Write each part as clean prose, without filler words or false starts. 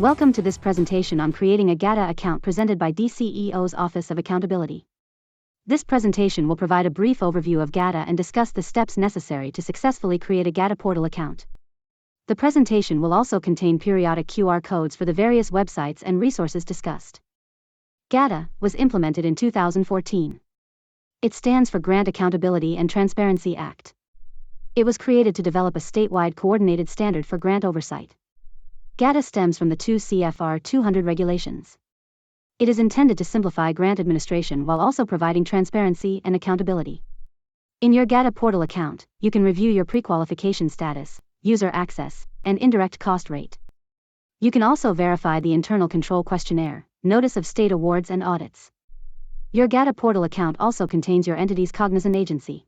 Welcome to this presentation on creating a GATA account presented by DCEO's Office of Accountability. This presentation will provide a brief overview of GATA and discuss the steps necessary to successfully create a GATA portal account. The presentation will also contain periodic QR codes for the various websites and resources discussed. GATA was implemented in 2014. It stands for Grant Accountability and Transparency Act. It was created to develop a statewide coordinated standard for grant oversight. GATA stems from the 2 CFR 200 regulations. It is intended to simplify grant administration while also providing transparency and accountability. In your GATA portal account, you can review your pre-qualification status, user access, and indirect cost rate. You can also verify the internal control questionnaire, notice of state awards and audits. Your GATA portal account also contains your entity's cognizant agency.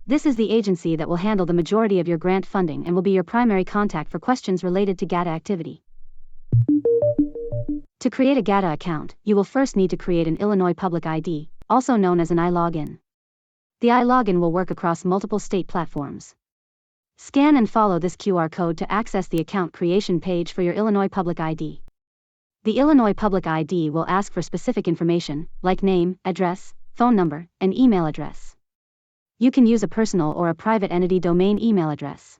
This is the agency that will handle the majority of your grant funding and will be your primary contact for questions related to GATA activity. To create a GATA account, you will first need to create an Illinois Public ID, also known as an iLogin. The iLogin will work across multiple state platforms. Scan and follow this QR code to access the account creation page for your Illinois Public ID. The Illinois Public ID will ask for specific information, like name, address, phone number, and email address. You can use a personal or a private entity domain email address.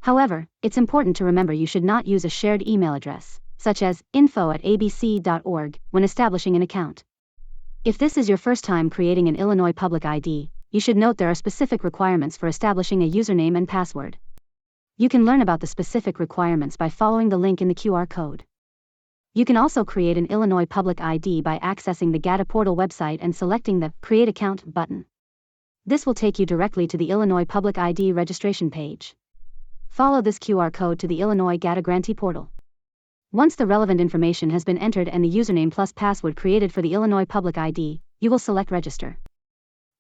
However, it's important to remember you should not use a shared email address, such as info@abc.org, when establishing an account. If this is your first time creating an Illinois Public ID, you should note there are specific requirements for establishing a username and password. You can learn about the specific requirements by following the link in the QR code. You can also create an Illinois Public ID by accessing the GATA portal website and selecting the Create Account button. This will take you directly to the Illinois Public ID registration page. Follow this QR code to the Illinois GATA Grantee Portal. Once the relevant information has been entered and the username plus password created for the Illinois Public ID, you will select Register.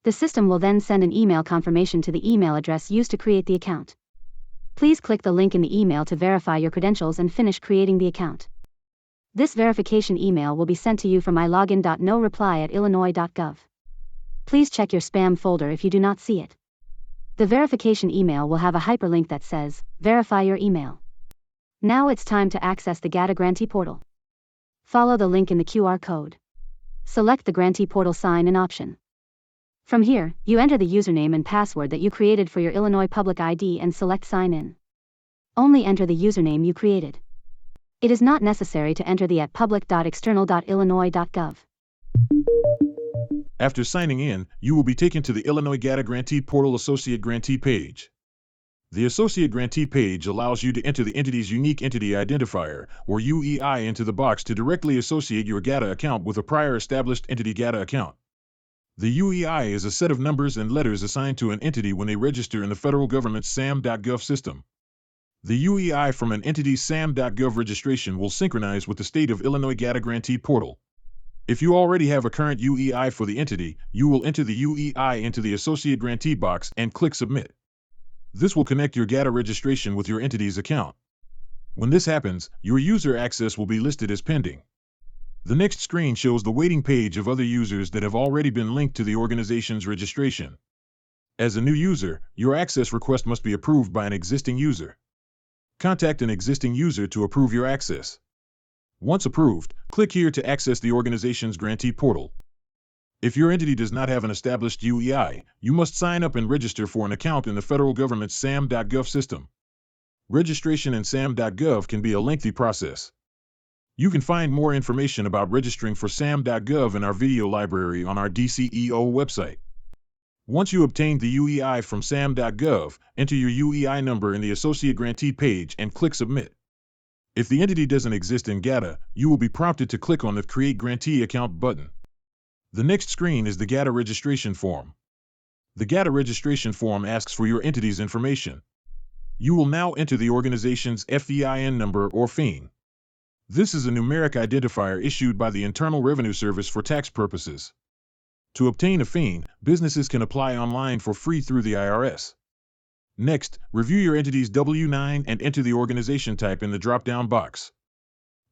The system will then send an email confirmation to the email address used to create the account. Please click the link in the email to verify your credentials and finish creating the account. This verification email will be sent to you from ilogin.noreply@illinois.gov. Please check your spam folder if you do not see it. The verification email will have a hyperlink that says, Verify your email. Now it's time to access the GATA Grantee Portal. Follow the link in the QR code. Select the Grantee Portal sign-in option. From here, you enter the username and password that you created for your Illinois Public ID and select Sign In. Only enter the username you created. It is not necessary to enter the @public.external.illinois.gov. After signing in, you will be taken to the Illinois GATA Grantee Portal Associate Grantee page. The Associate Grantee page allows you to enter the entity's Unique Entity Identifier, or UEI, into the box to directly associate your GATA account with a prior established entity GATA account. The UEI is a set of numbers and letters assigned to an entity when they register in the federal government's SAM.gov system. The UEI from an entity's SAM.gov registration will synchronize with the state of Illinois GATA Grantee Portal. If you already have a current UEI for the entity, you will enter the UEI into the Associate Grantee box and click Submit. This will connect your GATA registration with your entity's account. When this happens, your user access will be listed as pending. The next screen shows the waiting page of other users that have already been linked to the organization's registration. As a new user, your access request must be approved by an existing user. Contact an existing user to approve your access. Once approved, click here to access the organization's grantee portal. If your entity does not have an established UEI, you must sign up and register for an account in the federal government's SAM.gov system. Registration in SAM.gov can be a lengthy process. You can find more information about registering for SAM.gov in our video library on our DCEO website. Once you obtain the UEI from SAM.gov, enter your UEI number in the Associate Grantee page and click Submit. If the entity doesn't exist in GATA, you will be prompted to click on the Create Grantee Account button. The next screen is the GATA registration form. The GATA registration form asks for your entity's information. You will now enter the organization's FEIN number or FEIN. This is a numeric identifier issued by the Internal Revenue Service for tax purposes. To obtain a FEIN, businesses can apply online for free through the IRS. Next, review your entity's W-9 and enter the organization type in the drop-down box.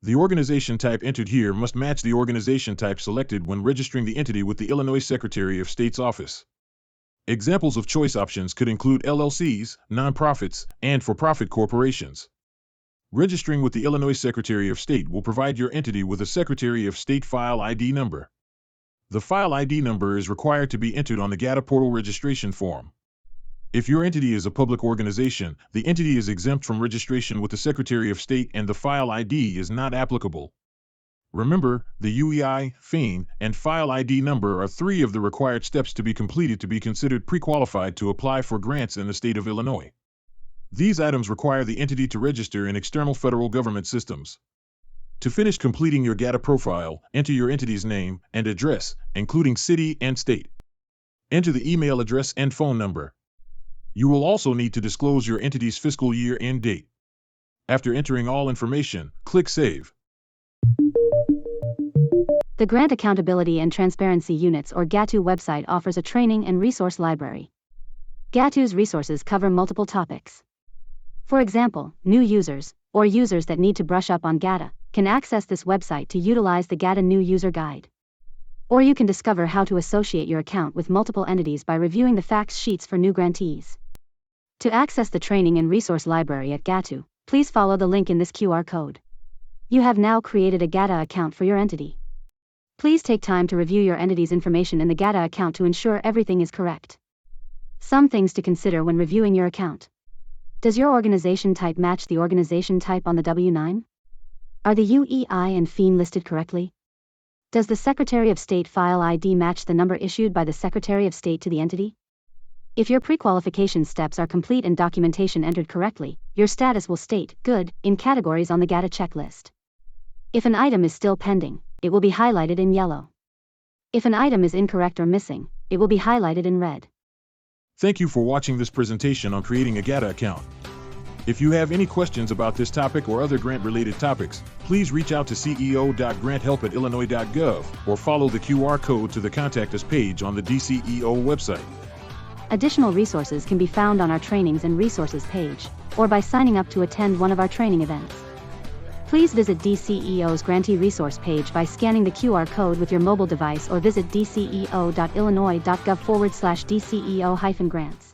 The organization type entered here must match the organization type selected when registering the entity with the Illinois Secretary of State's office. Examples of choice options could include LLCs, nonprofits, and for-profit corporations. Registering with the Illinois Secretary of State will provide your entity with a Secretary of State file ID number. The file ID number is required to be entered on the GATA Portal registration form. If your entity is a public organization, the entity is exempt from registration with the Secretary of State and the file ID is not applicable. Remember, the UEI, FEIN, and file ID number are 3 of the required steps to be completed to be considered pre-qualified to apply for grants in the state of Illinois. These items require the entity to register in external federal government systems. To finish completing your GATA profile, enter your entity's name and address, including city and state. Enter the email address and phone number. You will also need to disclose your entity's fiscal year end date. After entering all information, click Save. The Grant Accountability and Transparency Units or GATU website offers a training and resource library. GATU's resources cover multiple topics. For example, new users, or users that need to brush up on GATA, can access this website to utilize the GATA New User Guide. Or you can discover how to associate your account with multiple entities by reviewing the facts sheets for new grantees. To access the training and resource library at GATU, please follow the link in this QR code. You have now created a GATA account for your entity. Please take time to review your entity's information in the GATA account to ensure everything is correct. Some things to consider when reviewing your account. Does your organization type match the organization type on the W-9? Are the UEI and FEIN listed correctly? Does the Secretary of State file ID match the number issued by the Secretary of State to the entity? If your pre-qualification steps are complete and documentation entered correctly, your status will state Good in categories on the GATA checklist. If an item is still pending, it will be highlighted in yellow. If an item is incorrect or missing, it will be highlighted in red. Thank you for watching this presentation on creating a GATA account. If you have any questions about this topic or other grant-related topics, please reach out to ceo.granthealp@illinois.gov or follow the QR code to the Contact Us page on the DCEO website. Additional resources can be found on our Trainings and Resources page, or by signing up to attend one of our training events. Please visit DCEO's Grantee Resource page by scanning the QR code with your mobile device or visit dceo.illinois.gov/DCEO-grants.